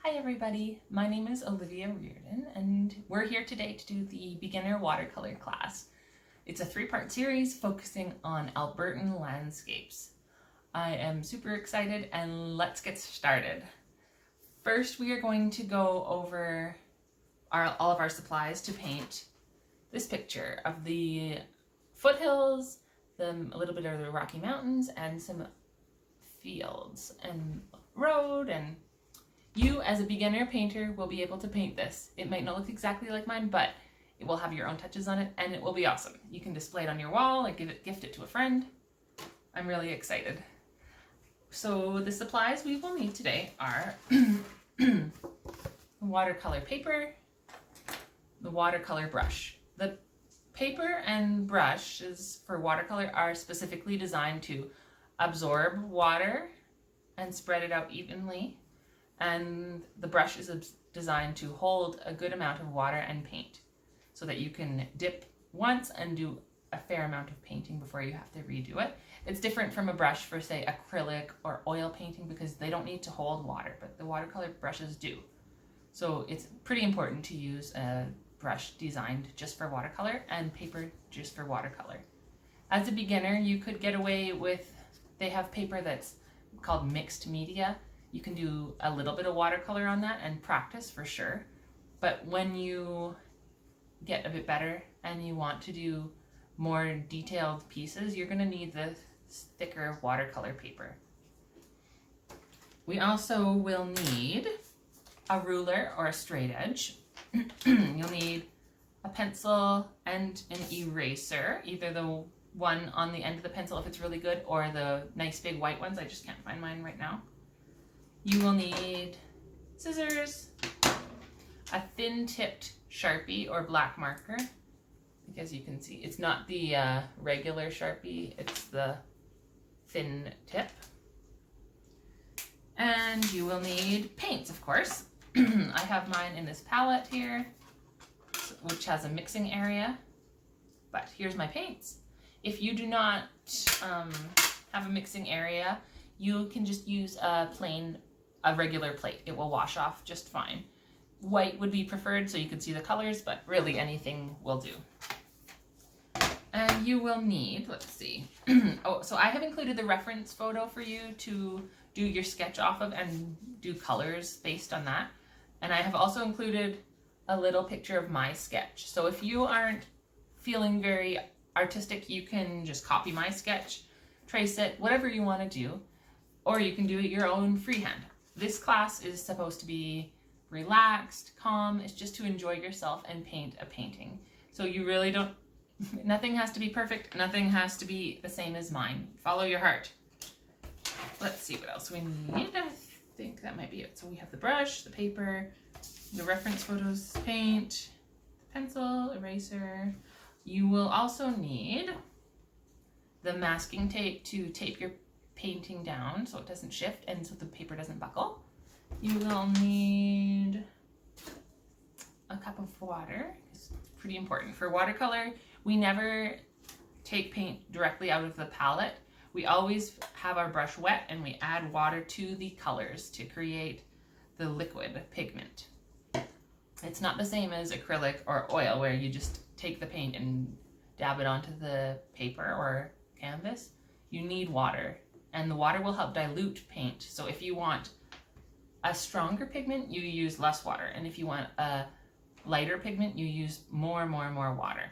Hi everybody, my name is Olivia Reardon and we're here today to do the beginner watercolor class. It's a three-part series focusing on Albertan landscapes. I am super excited and let's get started. First we are going to go over all of our supplies to paint this picture of the foothills, a little bit of the Rocky Mountains, and some fields and road. And you, as a beginner painter, will be able to paint this. It might not look exactly like mine, but it will have your own touches on it, and it will be awesome. You can display it on your wall or gift it to a friend. I'm really excited. So the supplies we will need today are watercolor paper, the watercolor brush. The paper and brushes for watercolor are specifically designed to absorb water and spread it out evenly. And the brush is designed to hold a good amount of water and paint so that you can dip once and do a fair amount of painting before you have to redo it. It's different from a brush for, say, acrylic or oil painting because they don't need to hold water, but the watercolor brushes do. So it's pretty important to use a brush designed just for watercolor and paper just for watercolor. As a beginner, you could get away with, they have paper that's called mixed media. You can do a little bit of watercolor on that and practice for sure. But when you get a bit better and you want to do more detailed pieces, you're going to need the thicker watercolor paper. We also will need a ruler or a straight edge. You'll need a pencil and an eraser, either the one on the end of the pencil if it's really good, or the nice big white ones. I just can't find mine right now. You will need scissors, a thin-tipped Sharpie or black marker, because you can see it's not the regular Sharpie, it's the thin tip. And you will need paints, of course. I have mine in this palette here, which has a mixing area, but here's my paints. If you do not have a mixing area, you can just use a regular plate. It will wash off just fine. White would be preferred so you can see the colors, but really anything will do. And you will need, let's see. Oh, so I have included the reference photo for you to do your sketch off of and do colors based on that. And I have also included a little picture of my sketch. So if you aren't feeling very artistic, you can just copy my sketch, trace it, whatever you want to do, or you can do it your own freehand. This class is supposed to be relaxed, calm. It's just to enjoy yourself and paint a painting. So you really don't, nothing has to be perfect. Nothing has to be the same as mine. Follow your heart. Let's see what else we need. I think that might be it. So we have the brush, the paper, the reference photos, paint, pencil, eraser. You will also need the masking tape to tape your painting down so it doesn't shift and so the paper doesn't buckle. You will need a cup of water. It's pretty important. For watercolor, we never take paint directly out of the palette. We always have our brush wet and we add water to the colors to create the liquid pigment. It's not the same as acrylic or oil where you just take the paint and dab it onto the paper or canvas. You need water, and the water will help dilute paint. So if you want a stronger pigment, you use less water, and if you want a lighter pigment, you use more water.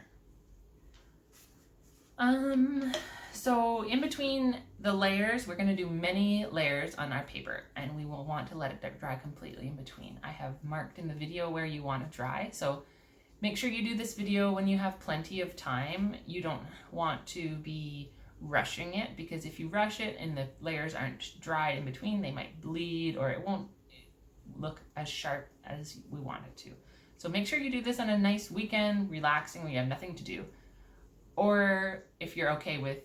So in between the layers, we're going to do many layers on our paper, and we will want to let it dry completely in between. I have marked in the video where you want to dry, so make sure you do this video when you have plenty of time. You don't want to be rushing it, because if you rush it and the layers aren't dry in between, they might bleed or it won't look as sharp as we want it to. So make sure you do this on a nice weekend, relaxing, when you have nothing to do. Or if you're okay with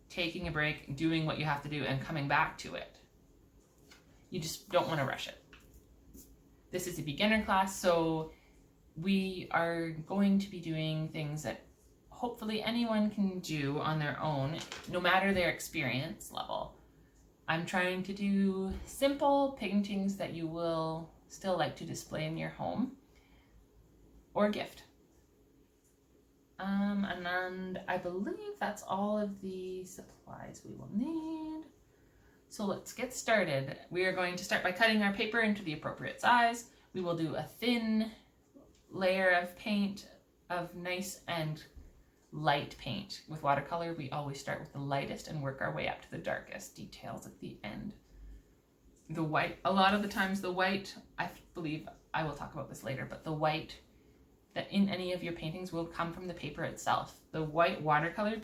taking a break, doing what you have to do, and coming back to it. You just don't want to rush it. This is a beginner class, so we are going to be doing things that hopefully anyone can do on their own, no matter their experience level. I'm trying to do simple paintings that you will still like to display in your home or gift. And I believe that's all of the supplies we will need. So let's get started. We are going to start by cutting our paper into the appropriate size. We will do a thin layer of paint, of nice and light paint. With watercolor, we always start with the lightest and work our way up to the darkest details at the end. The white, a lot of the times the white, I believe, I will talk about this later, but the white that in any of your paintings will come from the paper itself. The white watercolor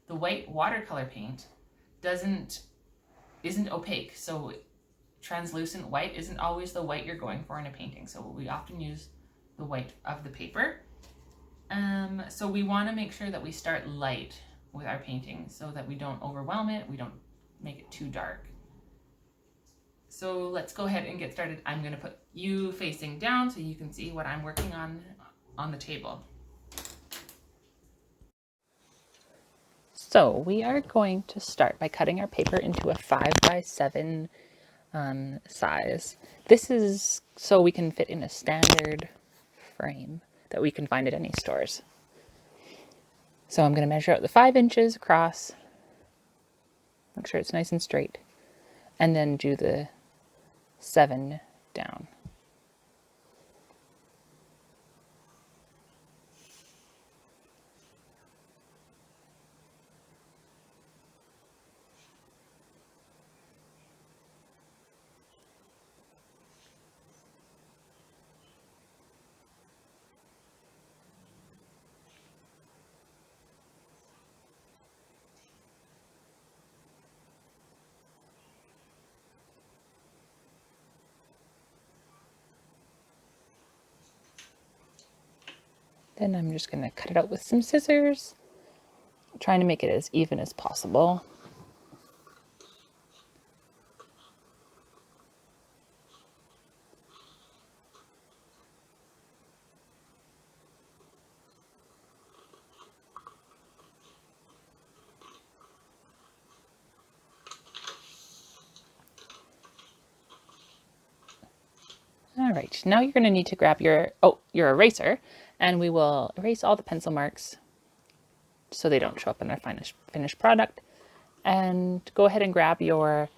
the white watercolor paint isn't opaque, so translucent white isn't always the white you're going for in a painting. So we often use the white of the paper. So we want to make sure that we start light with our painting so that we don't overwhelm it, we don't make it too dark. So let's go ahead and get started. I'm going to put you facing down so you can see what I'm working on the table. So we are going to start by cutting our paper into a 5x7 size. This is so we can fit in a standard frame that we can find at any stores. So I'm going to measure out the 5 inches across, make sure it's nice and straight, and then do the 7 down. Then I'm just going to cut it out with some scissors, trying to make it as even as possible. All right, now you're going to need to grab your eraser, and we will erase all the pencil marks so they don't show up in our finished product. And go ahead and grab your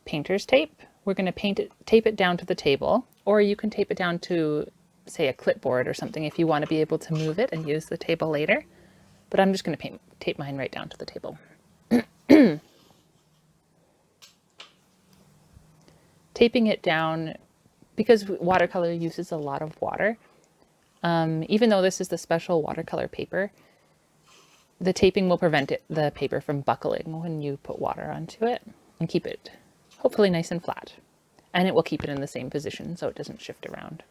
painter's tape. We're going to tape it down to the table, or you can tape it down to, say, a clipboard or something if you want to be able to move it and use the table later. But I'm just going to tape mine right down to the table. Taping it down, because watercolor uses a lot of water, even though this is the special watercolor paper, the taping will prevent the paper from buckling when you put water onto it and keep it hopefully nice and flat. And it will keep it in the same position so it doesn't shift around.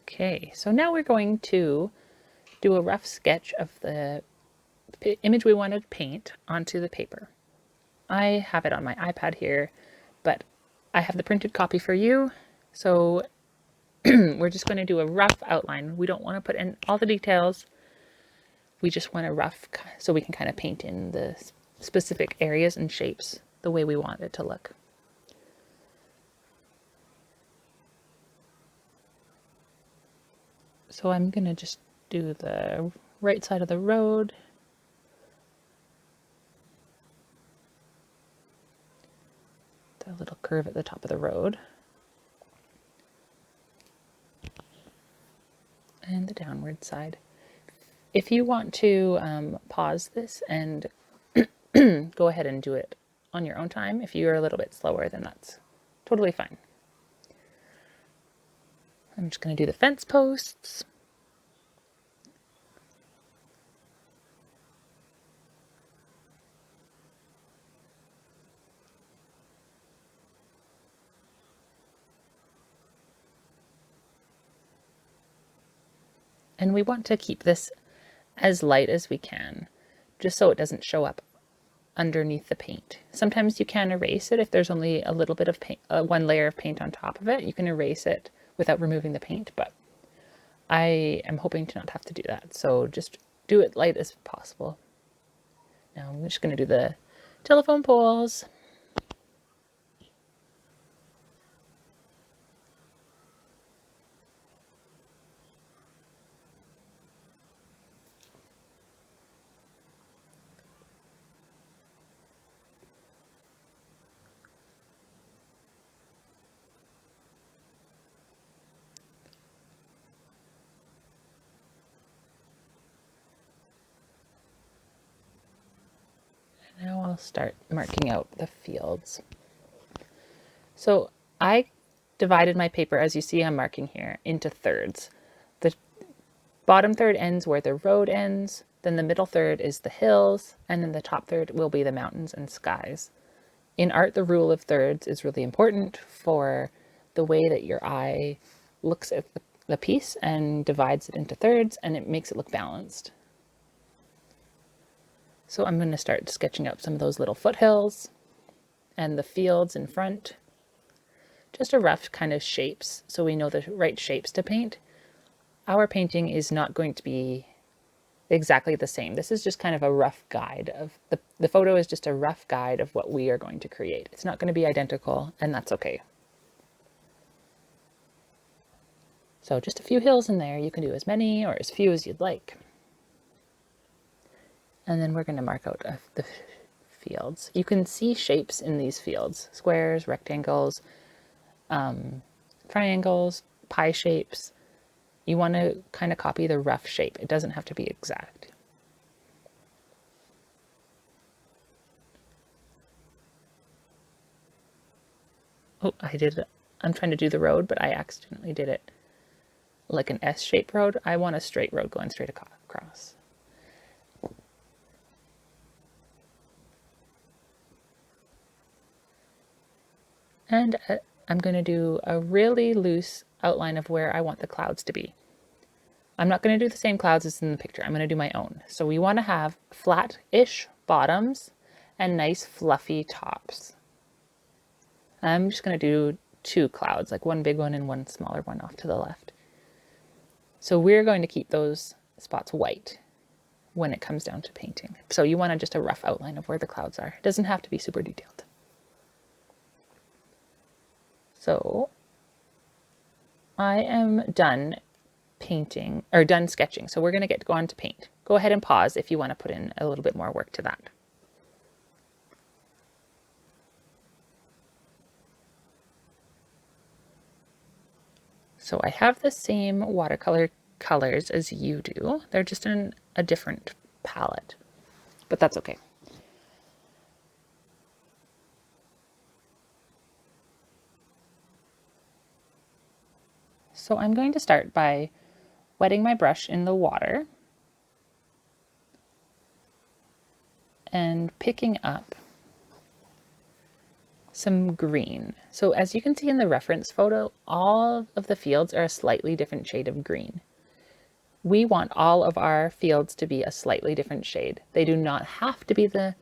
Okay, so now we're going to do a rough sketch of the image we want to paint onto the paper. I have it on my iPad here, but I have the printed copy for you. So we're just going to do a rough outline. We don't want to put in all the details. We just want a rough, so we can kind of paint in the specific areas and shapes the way we want it to look. So I'm going to just do the right side of the road. The little curve at the top of the road. And the downward side. If you want to pause this and go ahead and do it on your own time, if you're a little bit slower, then that's totally fine. I'm just going to do the fence posts. And we want to keep this as light as we can, just so it doesn't show up underneath the paint. Sometimes you can erase it if there's only a little bit of paint, one layer of paint on top of it. You can erase it without removing the paint, but I am hoping to not have to do that. So just do it light as possible. Now I'm just going to do the telephone poles. Now I'll start marking out the fields. So I divided my paper, as you see I'm marking here, into thirds. The bottom third ends where the road ends, then the middle third is the hills, and then the top third will be the mountains and skies. In art, the rule of thirds is really important for the way that your eye looks at the piece and divides it into thirds, and it makes it look balanced. So I'm going to start sketching out some of those little foothills and the fields in front. Just a rough kind of shapes so we know the right shapes to paint. Our painting is not going to be exactly the same. This is just kind of a rough guide of the photo is just a rough guide of what we are going to create. It's not going to be identical, and that's okay. So just a few hills in there. You can do as many or as few as you'd like. And then we're going to mark out the fields. You can see shapes in these fields: squares, rectangles, triangles, pie shapes. You want to kind of copy the rough shape. It doesn't have to be exact. Oh, I'm trying to do the road, but I accidentally did it like an S-shaped road. I want a straight road going straight across. And I'm going to do a really loose outline of where I want the clouds to be. I'm not going to do the same clouds as in the picture. I'm going to do my own. So we want to have flat-ish bottoms and nice fluffy tops. I'm just going to do 2 clouds, like one big one and one smaller one off to the left. So we're going to keep those spots white when it comes down to painting. So you want just a rough outline of where the clouds are. It doesn't have to be super detailed. So I am done painting, or done sketching. So we're going to go on to paint. Go ahead and pause if you want to put in a little bit more work to that. So I have the same watercolor colors as you do. They're just in a different palette, but that's okay. So I'm going to start by wetting my brush in the water and picking up some green. So as you can see in the reference photo, all of the fields are a slightly different shade of green. We want all of our fields to be a slightly different shade. They do not have to be the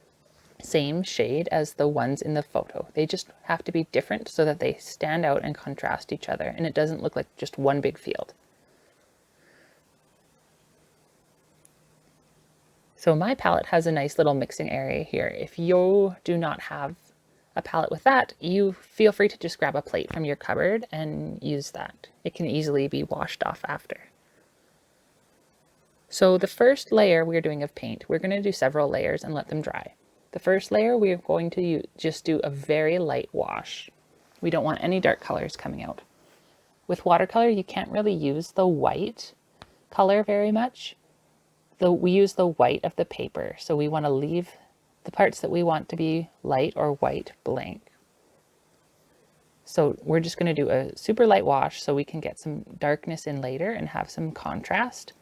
same shade as the ones in the photo. They just have to be different so that they stand out and contrast each other, and it doesn't look like just one big field. So my palette has a nice little mixing area here. If you do not have a palette with that, you feel free to just grab a plate from your cupboard and use that. It can easily be washed off after. So the first layer we're doing of paint, we're going to do several layers and let them dry. The first layer, we're going to just do a very light wash. We don't want any dark colors coming out. With watercolor, you can't really use the white color very much. We use the white of the paper, so we want to leave the parts that we want to be light or white blank. So we're just going to do a super light wash so we can get some darkness in later and have some contrast.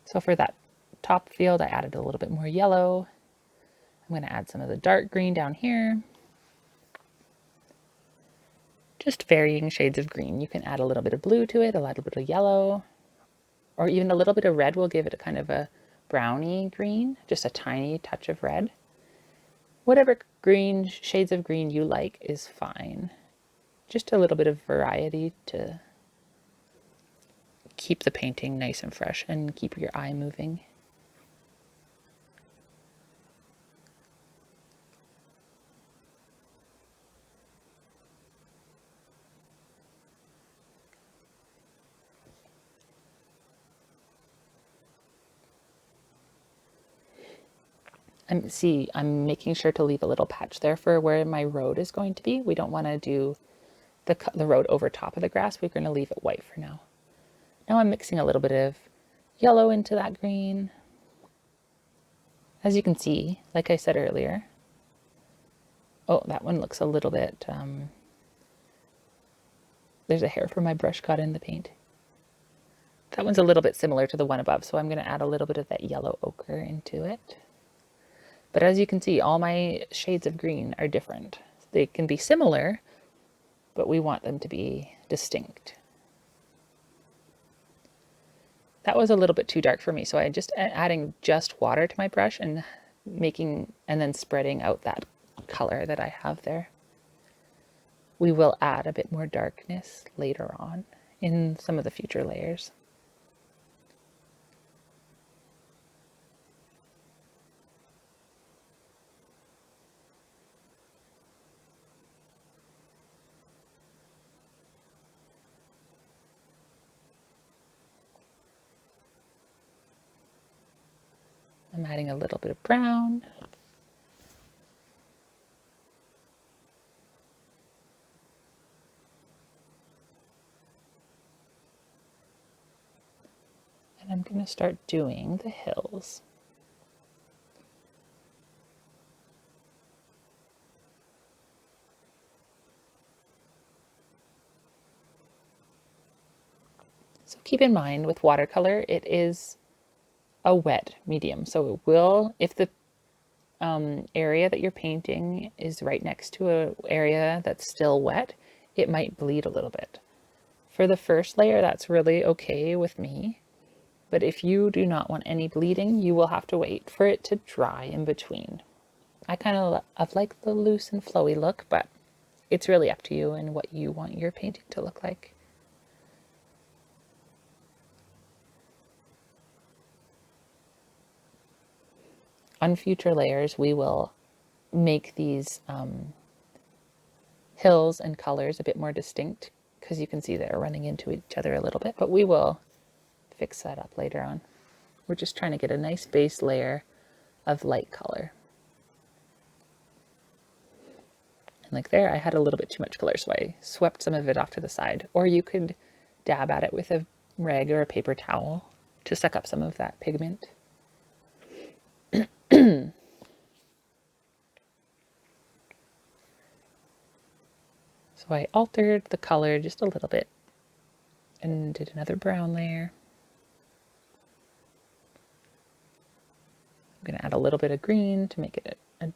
So for that top field, I added a little bit more yellow. I'm going to add some of the dark green down here. Just varying shades of green. You can add a little bit of blue to it, a little bit of yellow, or even a little bit of red will give it a kind of a browny green, just a tiny touch of red. Whatever green, shades of green you like is fine. Just a little bit of variety to keep the painting nice and fresh and keep your eye moving. I'm making sure to leave a little patch there for where my road is going to be. We don't want to do the road over top of the grass. We're going to leave it white for now. Now I'm mixing a little bit of yellow into that green. As you can see, like I said earlier, oh, that one looks a little bit, there's a hair from my brush caught in the paint. That one's a little bit similar to the one above, so I'm going to add a little bit of that yellow ochre into it. But as you can see, all my shades of green are different. They can be similar, but we want them to be distinct. That was a little bit too dark for me, so I'm just adding just water to my brush and then spreading out that color that I have there. We will add a bit more darkness later on in some of the future layers. I'm adding a little bit of brown. And I'm going to start doing the hills. So keep in mind with watercolor, it is a wet medium. So it will, if the area that you're painting is right next to an area that's still wet, it might bleed a little bit. For the first layer, that's really okay with me. But if you do not want any bleeding, you will have to wait for it to dry in between. I kind of like the loose and flowy look, but it's really up to you and what you want your painting to look like. On future layers, we will make these hills and colors a bit more distinct because you can see they're running into each other a little bit, but we will fix that up later on. We're just trying to get a nice base layer of light color. And like there, I had a little bit too much color, so I swept some of it off to the side. Or you could dab at it with a rag or a paper towel to suck up some of that pigment. So I altered the color just a little bit and did another brown layer. I'm going to add a little bit of green to make it a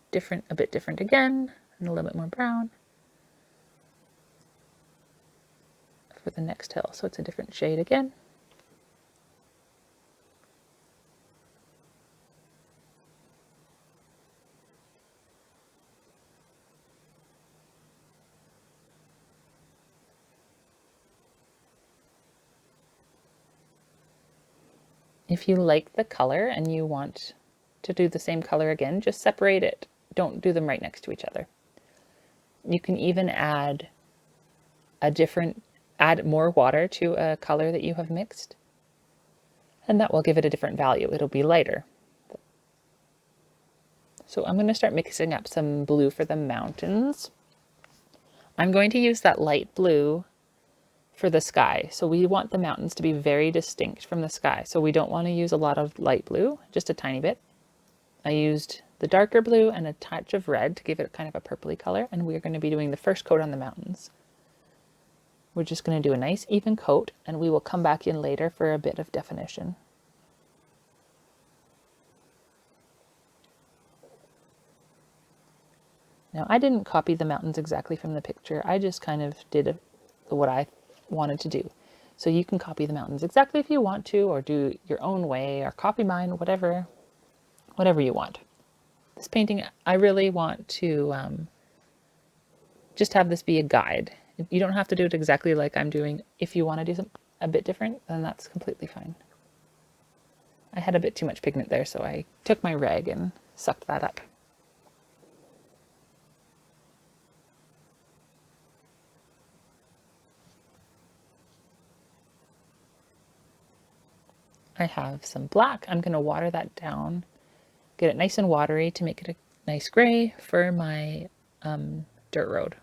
bit different again, and a little bit more brown for the next hill. So it's a different shade again. If you like the color and you want to do the same color again, just separate it. Don't do them right next to each other. You can even add more water to a color that you have mixed, and that will give it a different value. It'll be lighter. So I'm going to start mixing up some blue for the mountains. I'm going to use that light blue for the sky. So we want the mountains to be very distinct from the sky. So we don't want to use a lot of light blue, just a tiny bit. I used the darker blue and a touch of red to give it kind of a purpley color. And we're going to be doing the first coat on the mountains. We're just going to do a nice even coat, and we will come back in later for a bit of definition. Now, I didn't copy the mountains exactly from the picture. I just kind of did what I wanted to do. So you can copy the mountains exactly if you want to, or do your own way, or copy mine, whatever you want. This painting, I really want to just have this be a guide. You don't have to do it exactly like I'm doing. If you want to do something a bit different, then that's completely fine. I had a bit too much pigment there, so I took my rag and sucked that up. I have some black. I'm going to water that down, get it nice and watery to make it a nice gray for my dirt road.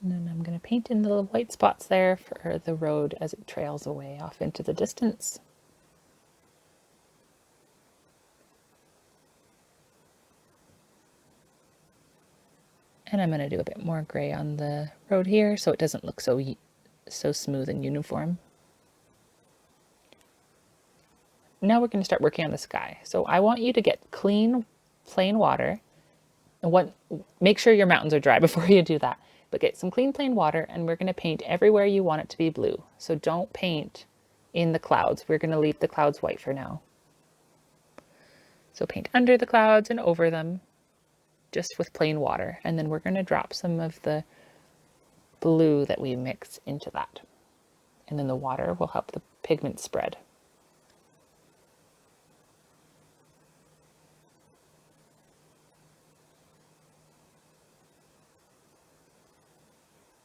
And then I'm going to paint in the little white spots there for the road as it trails away off into the distance. And I'm going to do a bit more gray on the road here so it doesn't look so smooth and uniform. Now we're going to start working on the sky. So I want you to get clean, plain water. And make sure your mountains are dry before you do that. But get some clean, plain water, and we're going to paint everywhere you want it to be blue. So don't paint in the clouds. We're going to leave the clouds white for now. So paint under the clouds and over them, just with plain water. And then we're going to drop some of the blue that we mix into that. And then the water will help the pigment spread.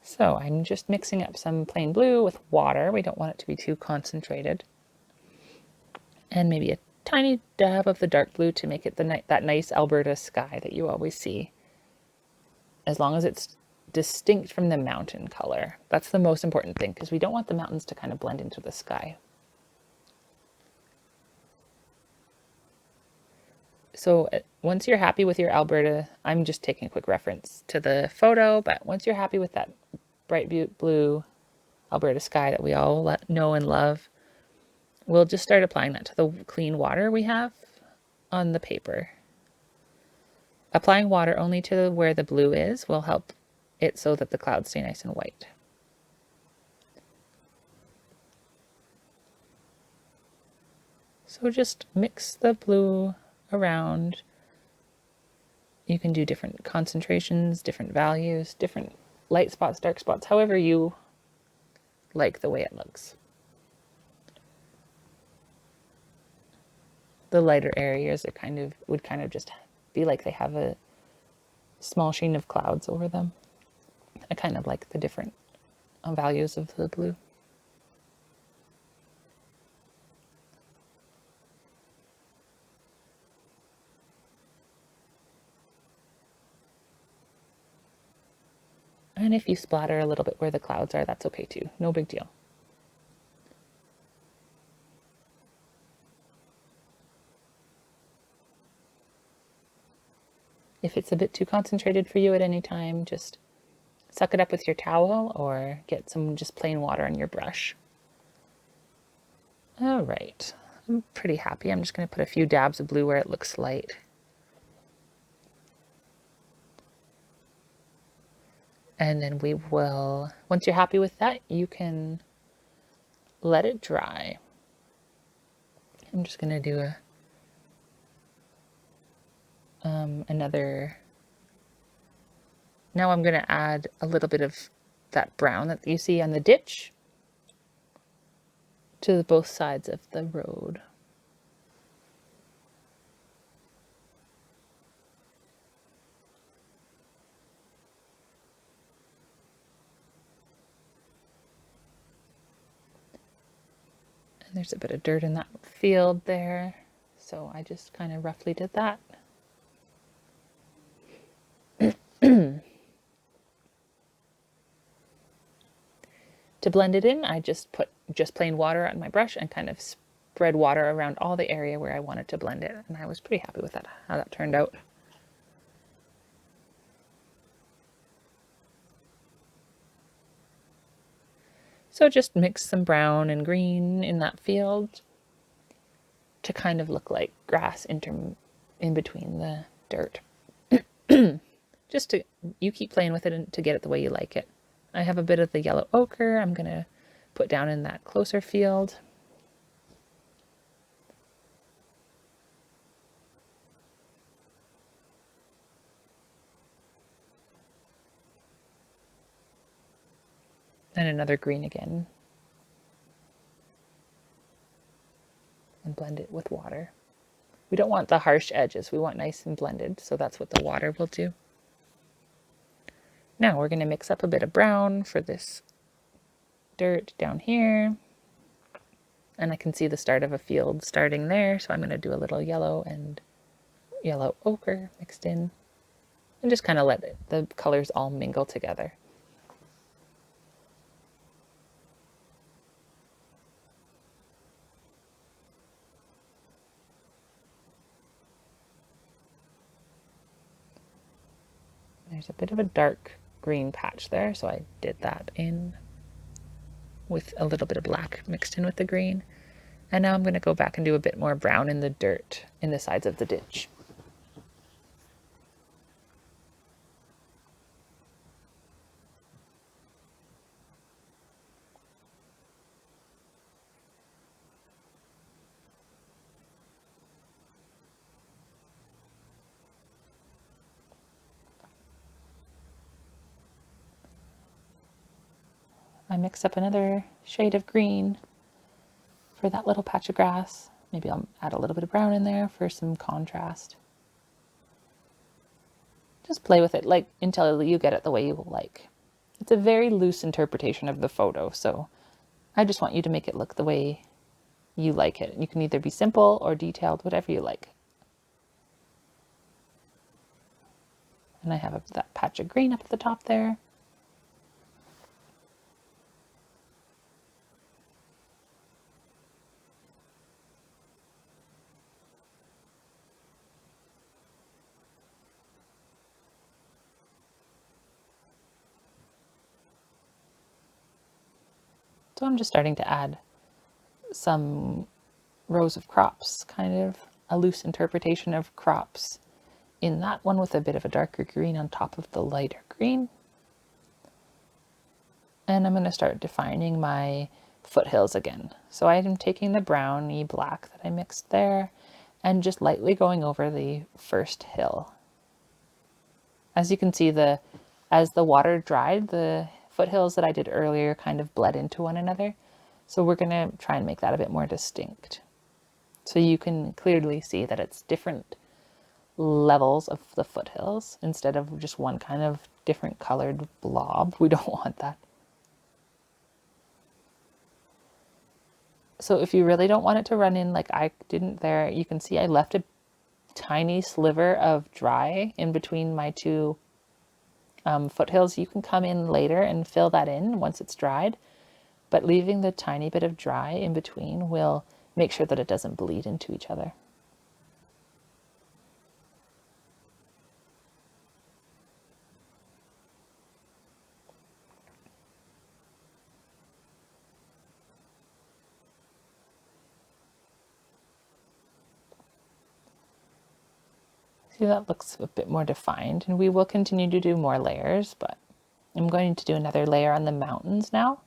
So I'm just mixing up some plain blue with water. We don't want it to be too concentrated. And maybe a tiny dab of the dark blue to make it that nice Alberta sky that you always see. As long as it's distinct from the mountain color. That's the most important thing, because we don't want the mountains to kind of blend into the sky. So once you're happy with your Alberta, I'm just taking a quick reference to the photo, but once you're happy with that bright blue Alberta sky that we all know and love, we'll just start applying that to the clean water we have on the paper. Applying water only to where the blue is will help it so that the clouds stay nice and white. So just mix the blue around. You can do different concentrations, different values, different light spots, dark spots, however you like the way it looks. The lighter areas would kind of just be like they have a small sheen of clouds over them. I kind of like the different values of the blue. And if you splatter a little bit where the clouds are, that's okay too. No big deal. If it's a bit too concentrated for you at any time, just suck it up with your towel or get some just plain water on your brush. All right, I'm pretty happy. I'm just going to put a few dabs of blue where it looks light. And then we will, once you're happy with that, you can let it dry. I'm just going to do another. Now I'm going to add a little bit of that brown that you see on the ditch to both sides of the road. There's a bit of dirt in that field there, so I just kind of roughly did that. To blend it in, I just put plain water on my brush and kind of spread water around all the area where I wanted to blend it, and I was pretty happy with that, how that turned out. So just mix some brown and green in that field to kind of look like grass in between the dirt. You keep playing with it to get it the way you like it. I have a bit of the yellow ochre I'm going to put down in that closer field. And another green again. And blend it with water. We don't want the harsh edges. We want nice and blended, so that's what the water will do. Now we're going to mix up a bit of brown for this dirt down here. And I can see the start of a field starting there, so I'm going to do a little yellow and yellow ochre mixed in. And just kind of let the colors all mingle together. There's a bit of a dark green patch there, so I did that in with a little bit of black mixed in with the green. And now I'm going to go back and do a bit more brown in the dirt in the sides of the ditch. I mix up another shade of green for that little patch of grass. Maybe I'll add a little bit of brown in there for some contrast. Just play with it like until you get it the way you like. It's a very loose interpretation of the photo, so I just want you to make it look the way you like it. You can either be simple or detailed, whatever you like. And I have that patch of green up at the top there. So I'm just starting to add some rows of crops, kind of a loose interpretation of crops in that one with a bit of a darker green on top of the lighter green. And I'm going to start defining my foothills again. So I'm taking the browny black that I mixed there and just lightly going over the first hill. As you can see, as the water dried, the foothills that I did earlier kind of bled into one another. So we're going to try and make that a bit more distinct. So you can clearly see that it's different levels of the foothills instead of just one kind of different colored blob. We don't want that. So if you really don't want it to run in like I didn't there, you can see I left a tiny sliver of dry in between my two foothills. You can come in later and fill that in once it's dried, but leaving the tiny bit of dry in between will make sure that it doesn't bleed into each other. See, that looks a bit more defined, and we will continue to do more layers, but I'm going to do another layer on the mountains now.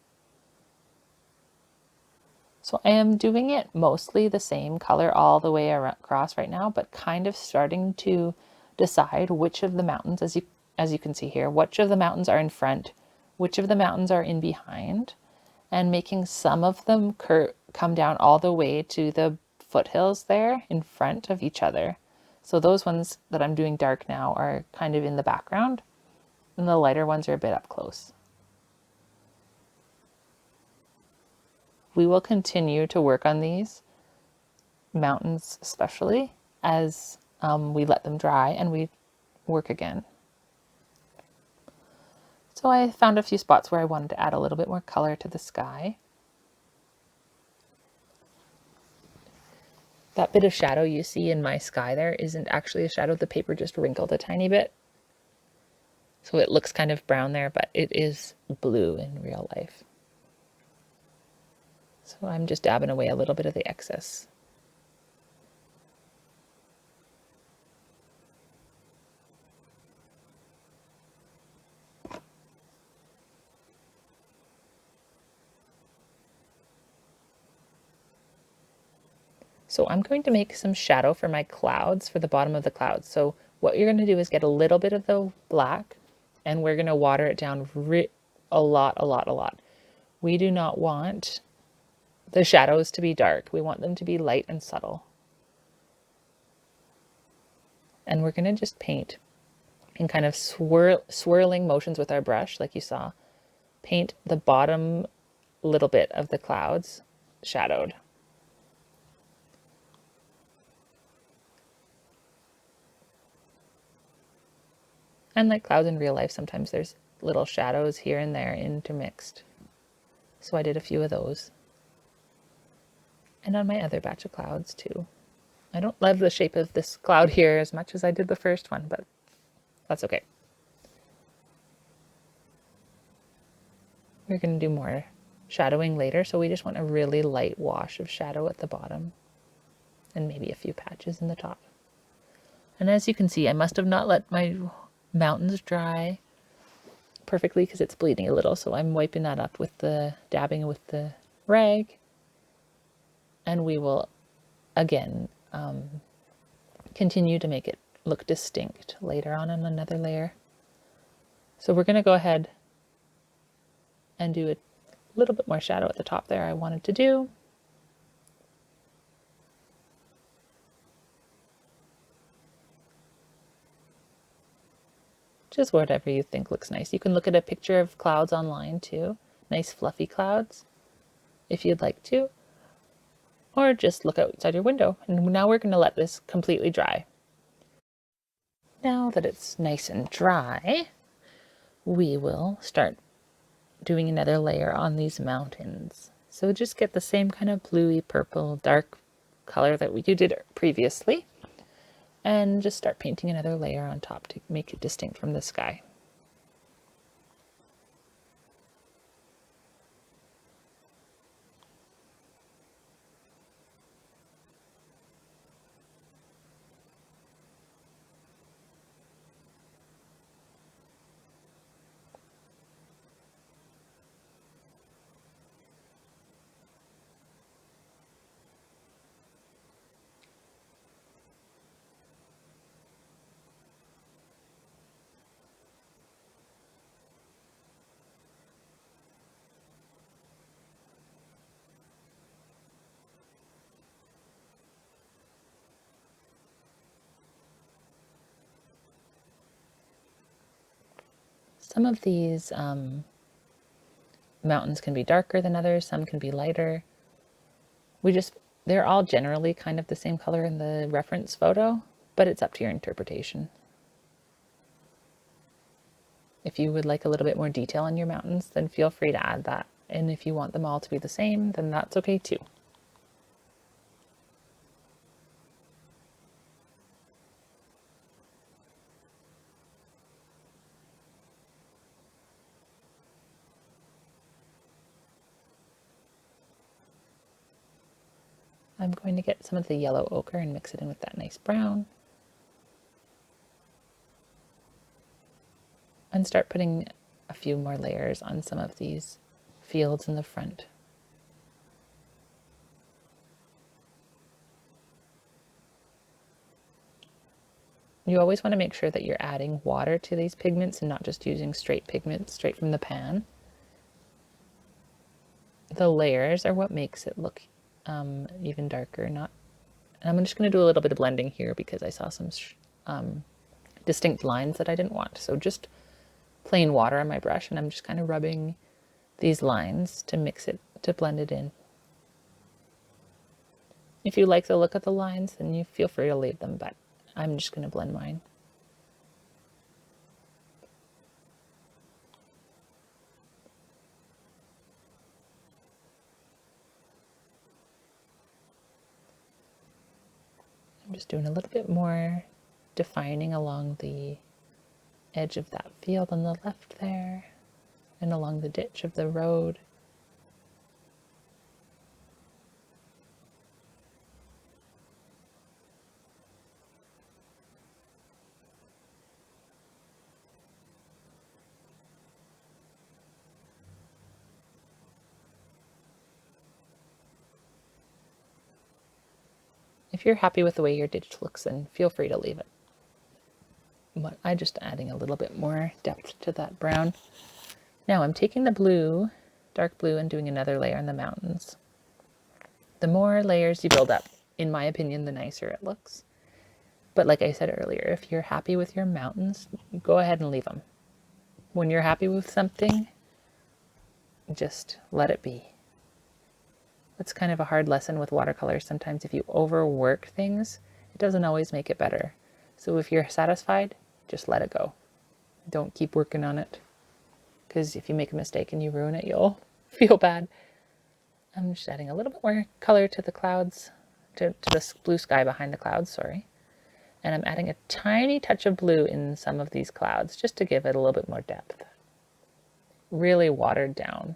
So I am doing it mostly the same color all the way across right now, but kind of starting to decide which of the mountains, as you can see here, which of the mountains are in front, which of the mountains are in behind, and making some of them come down all the way to the foothills there in front of each other. So those ones that I'm doing dark now are kind of in the background, and the lighter ones are a bit up close. we will continue to work on these mountains, especially as we let them dry and we work again. So I found a few spots where I wanted to add a little bit more color to the sky. That bit of shadow you see in my sky there isn't actually a shadow. The paper just wrinkled a tiny bit. So it looks kind of brown there, but it is blue in real life. So I'm just dabbing away a little bit of the excess. So I'm going to make some shadow for my clouds, for the bottom of the clouds. So what you're going to do is get a little bit of the black, and we're going to water it down a lot. We do not want the shadows to be dark. We want them to be light and subtle. And we're going to just paint in kind of swirling motions with our brush, like you saw. Paint the bottom little bit of the clouds shadowed. And like clouds in real life, sometimes there's little shadows here and there intermixed. So I did a few of those. And on my other batch of clouds too. I don't love the shape of this cloud here as much as I did the first one, but that's okay. We're going to do more shadowing later, so we just want a really light wash of shadow at the bottom and maybe a few patches in the top. And as you can see, I must have not let my mountains dry perfectly because it's bleeding a little, so I'm wiping that up with the dabbing with the rag, and we will again continue to make it look distinct later on in another layer. So we're going to go ahead and do a little bit more shadow at the top there I wanted to do. Just whatever you think looks nice. You can look at a picture of clouds online too. Nice fluffy clouds if you'd like to. Or just look outside your window. And now we're going to let this completely dry. Now that it's nice and dry, we will start doing another layer on these mountains. So just get the same kind of bluey purple dark color that we did previously, and just start painting another layer on top to make it distinct from the sky. Some of these mountains can be darker than others, some can be lighter. They're all generally kind of the same color in the reference photo, but it's up to your interpretation. If you would like a little bit more detail on your mountains, then feel free to add that. And if you want them all to be the same, then that's okay too. I'm going to get some of the yellow ochre and mix it in with that nice brown. And start putting a few more layers on some of these fields in the front. You always want to make sure that you're adding water to these pigments and not just using straight pigments straight from the pan. The layers are what makes it look even darker. And I'm just going to do a little bit of blending here because I saw some distinct lines that I didn't want. So just plain water on my brush, and I'm just kind of rubbing these lines to mix it, to blend it in. If you like the look of the lines, then you feel free to leave them, but I'm just going to blend mine. I'm just doing a little bit more defining along the edge of that field on the left there and along the ditch of the road. If you're happy with the way your ditch looks, then feel free to leave it. But I'm just adding a little bit more depth to that brown. Now I'm taking the blue, dark blue, and doing another layer on the mountains. The more layers you build up, in my opinion, the nicer it looks. But like I said earlier, if you're happy with your mountains, go ahead and leave them. When you're happy with something, just let it be. That's kind of a hard lesson with watercolors. Sometimes if you overwork things, it doesn't always make it better. So if you're satisfied, just let it go. Don't keep working on it. Because if you make a mistake and you ruin it, you'll feel bad. I'm just adding a little bit more color to the clouds, to the blue sky behind the clouds, sorry. And I'm adding a tiny touch of blue in some of these clouds just to give it a little bit more depth. Really watered down.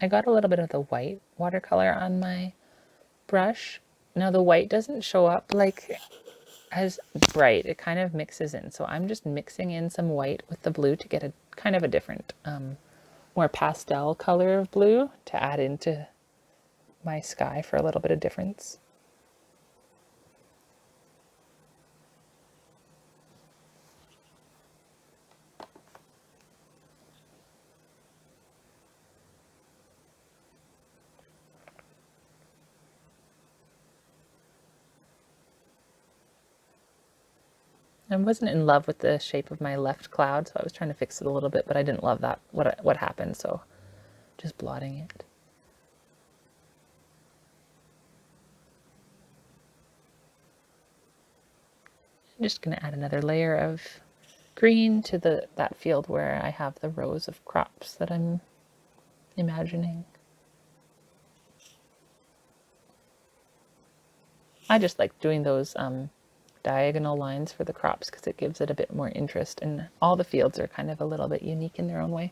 I got a little bit of the white watercolor on my brush. Now the white doesn't show up like as bright. It kind of mixes in. So I'm just mixing in some white with the blue to get a kind of a different, more pastel color of blue to add into my sky for a little bit of difference. I wasn't in love with the shape of my left cloud, so I was trying to fix it a little bit, but I didn't love that, what happened, so just blotting it. I'm just going to add another layer of green to that field where I have the rows of crops that I'm imagining. I just like doing those diagonal lines for the crops because it gives it a bit more interest, and all the fields are kind of a little bit unique in their own way.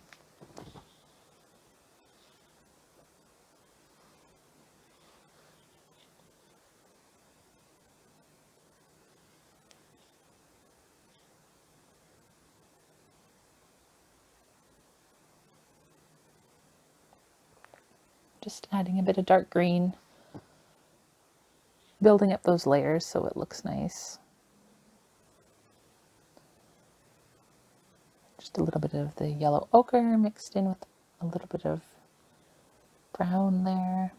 Just adding a bit of dark green, building up those layers so it looks nice. Just a little bit of the yellow ochre mixed in with a little bit of brown there.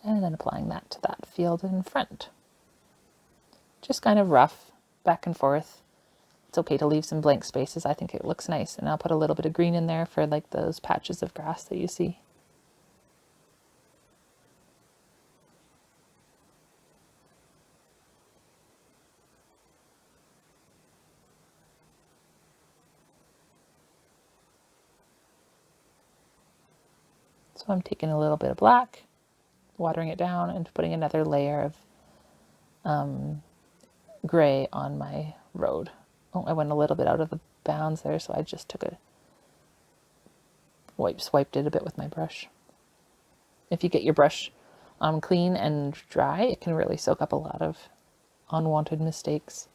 And then applying that to that field in front. Just kind of rough, back and forth. It's okay to leave some blank spaces. I think it looks nice. And I'll put a little bit of green in there for like those patches of grass that you see. So I'm taking a little bit of black, watering it down, and putting another layer of gray on my road. Oh, I went a little bit out of the bounds there, so I just took swiped it a bit with my brush. If you get your brush clean and dry, it can really soak up a lot of unwanted mistakes.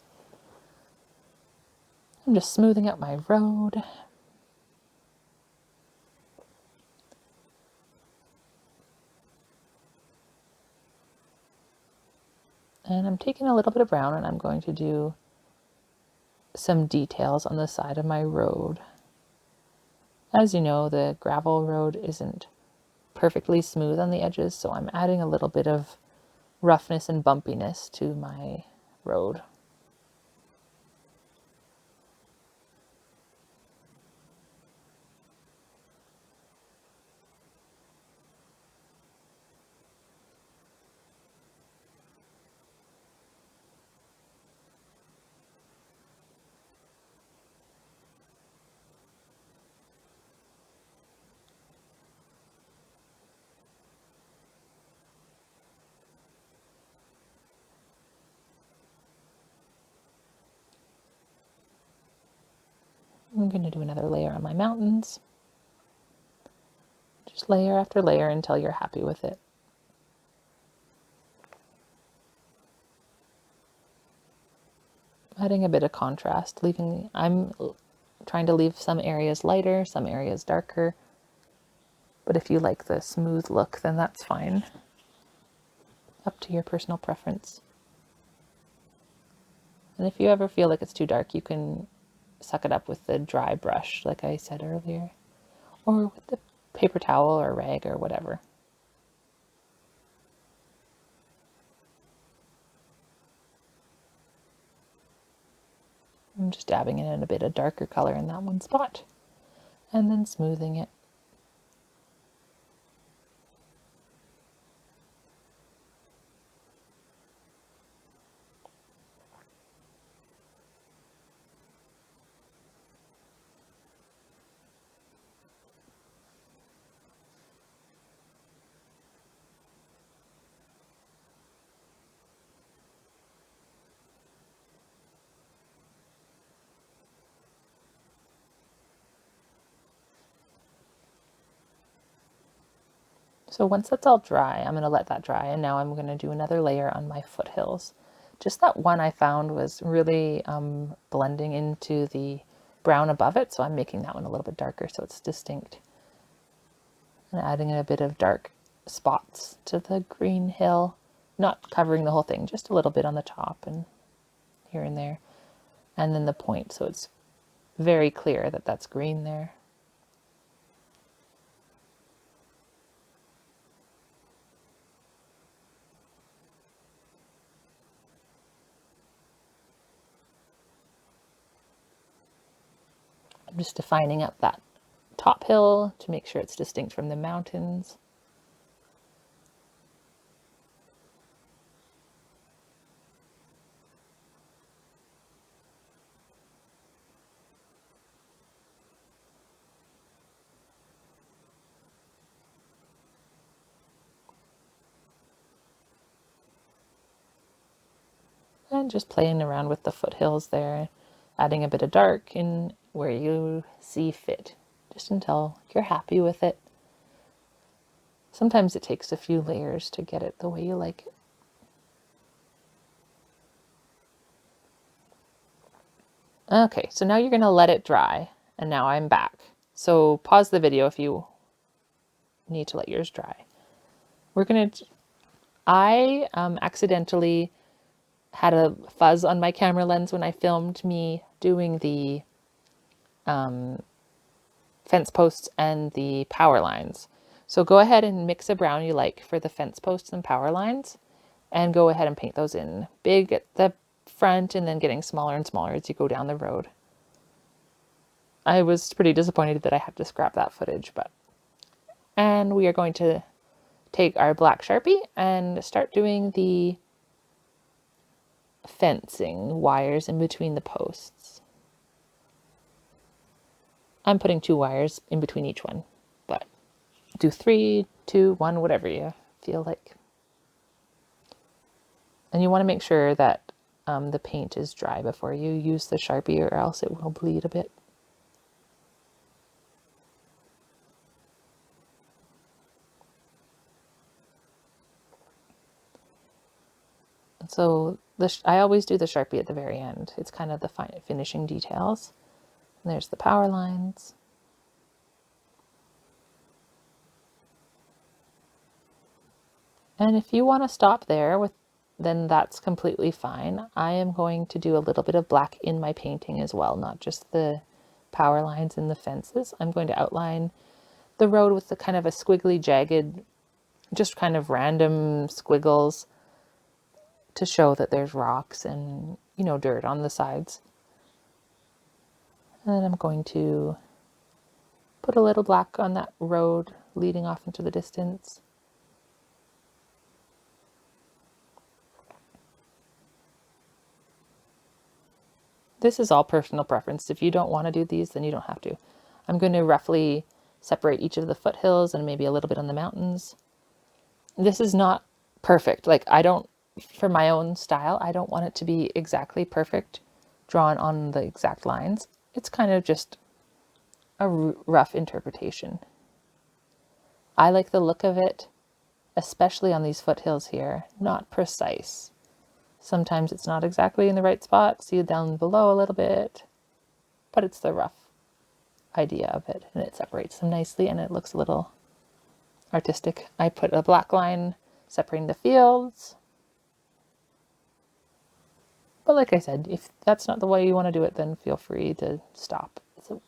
I'm just smoothing out my road. And I'm taking a little bit of brown and I'm going to do some details on the side of my road. As you know, the gravel road isn't perfectly smooth on the edges, so I'm adding a little bit of roughness and bumpiness to my road. I'm going to do another layer on my mountains. Just layer after layer until you're happy with it. Adding a bit of contrast, I'm trying to leave some areas lighter, some areas darker. But if you like the smooth look, then that's fine. Up to your personal preference. And if you ever feel like it's too dark, you can suck it up with the dry brush, like I said earlier, or with the paper towel or rag or whatever. I'm just dabbing in a bit of darker color in that one spot and then smoothing it. So once that's all dry, I'm going to let that dry, and now I'm going to do another layer on my foothills. Just that one I found was really blending into the brown above it, so I'm making that one a little bit darker so it's distinct. And adding in a bit of dark spots to the green hill, not covering the whole thing, just a little bit on the top and here and there. And then the point, so it's very clear that that's green there. I'm just defining up that top hill to make sure it's distinct from the mountains. And just playing around with the foothills there, adding a bit of dark in where you see fit, just until you're happy with it. Sometimes it takes a few layers to get it the way you like it. Okay, so now you're going to let it dry, and now I'm back. So pause the video if you need to let yours dry. I accidentally had a fuzz on my camera lens when I filmed me doing the fence posts and the power lines. So go ahead and mix a brown you like for the fence posts and power lines, and go ahead and paint those in big at the front and then getting smaller and smaller as you go down the road. I was pretty disappointed that I had to scrap that footage, and we are going to take our black Sharpie and start doing the fencing wires in between the posts. I'm putting 2 wires in between each one, but do 3, 2, 1, whatever you feel like. And you want to make sure that the paint is dry before you use the Sharpie, or else it will bleed a bit. So I always do the Sharpie at the very end. It's kind of the finishing details. And there's the power lines. And if you want to stop there with then that's completely fine. I am going to do a little bit of black in my painting as well, not just the power lines and the fences. I'm going to outline the road with the kind of a squiggly, jagged, just kind of random squiggles to show that there's rocks and, you know, dirt on the sides. And then I'm going to put a little black on that road leading off into the distance. This is all personal preference. If you don't want to do these, then you don't have to. I'm going to roughly separate each of the foothills and maybe a little bit on the mountains. This is not perfect. Like, I don't, for my own style, I don't want it to be exactly perfect, drawn on the exact lines. It's kind of just a rough interpretation. I like the look of it, especially on these foothills here, not precise. Sometimes it's not exactly in the right spot. See down below a little bit, but it's the rough idea of it, and it separates them nicely and it looks a little artistic. I put a black line separating the fields. But like I said, if that's not the way you want to do it, then feel free to stop. So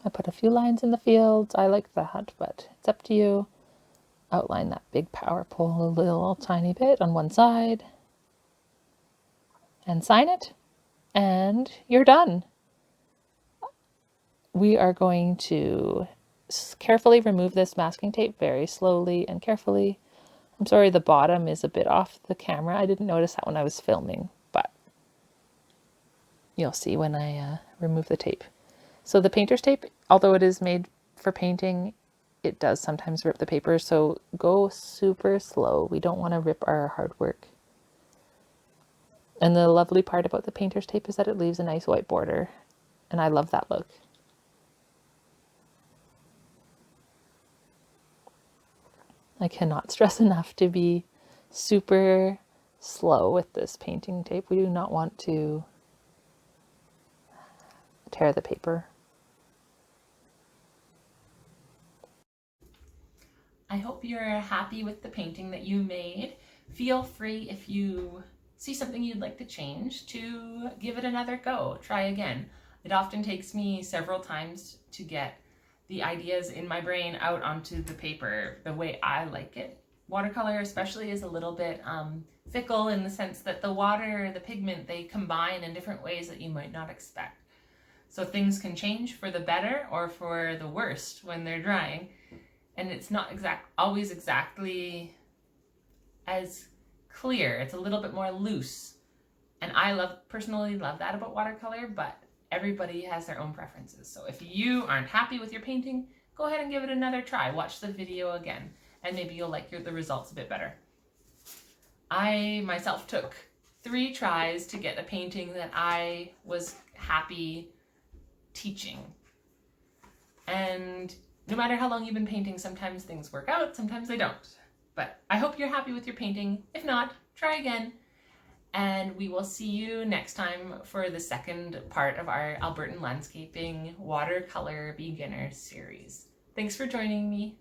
I put a few lines in the fields. I like that, but it's up to you. Outline that big power pole a little tiny bit on one side. And sign it. And you're done. We are going to carefully remove this masking tape, very slowly and carefully. I'm sorry the bottom is a bit off the camera. I didn't notice that when I was filming, but you'll see when I remove the tape. So the painter's tape, although it is made for painting, it does sometimes rip the paper, so go super slow. We don't want to rip our hard work. And the lovely part about the painter's tape is that it leaves a nice white border, and I love that look. I cannot stress enough to be super slow with this painting tape. We do not want to tear the paper. I hope you're happy with the painting that you made. Feel free, if you see something you'd like to change, to give it another go. Try again. It often takes me several times to get the ideas in my brain out onto the paper the way I like it. Watercolor especially is a little bit fickle in the sense that the water, the pigment, they combine in different ways that you might not expect. So things can change for the better or for the worst when they're drying. And it's not always exactly as clear. It's a little bit more loose. And I personally love that about watercolor, but everybody has their own preferences. So if you aren't happy with your painting, go ahead and give it another try. Watch the video again, and maybe you'll like the results a bit better. I myself took 3 tries to get a painting that I was happy teaching. And no matter how long you've been painting, sometimes things work out, sometimes they don't. But I hope you're happy with your painting. If not, try again. And we will see you next time for the second part of our Albertan Landscaping Watercolor Beginner series. Thanks for joining me.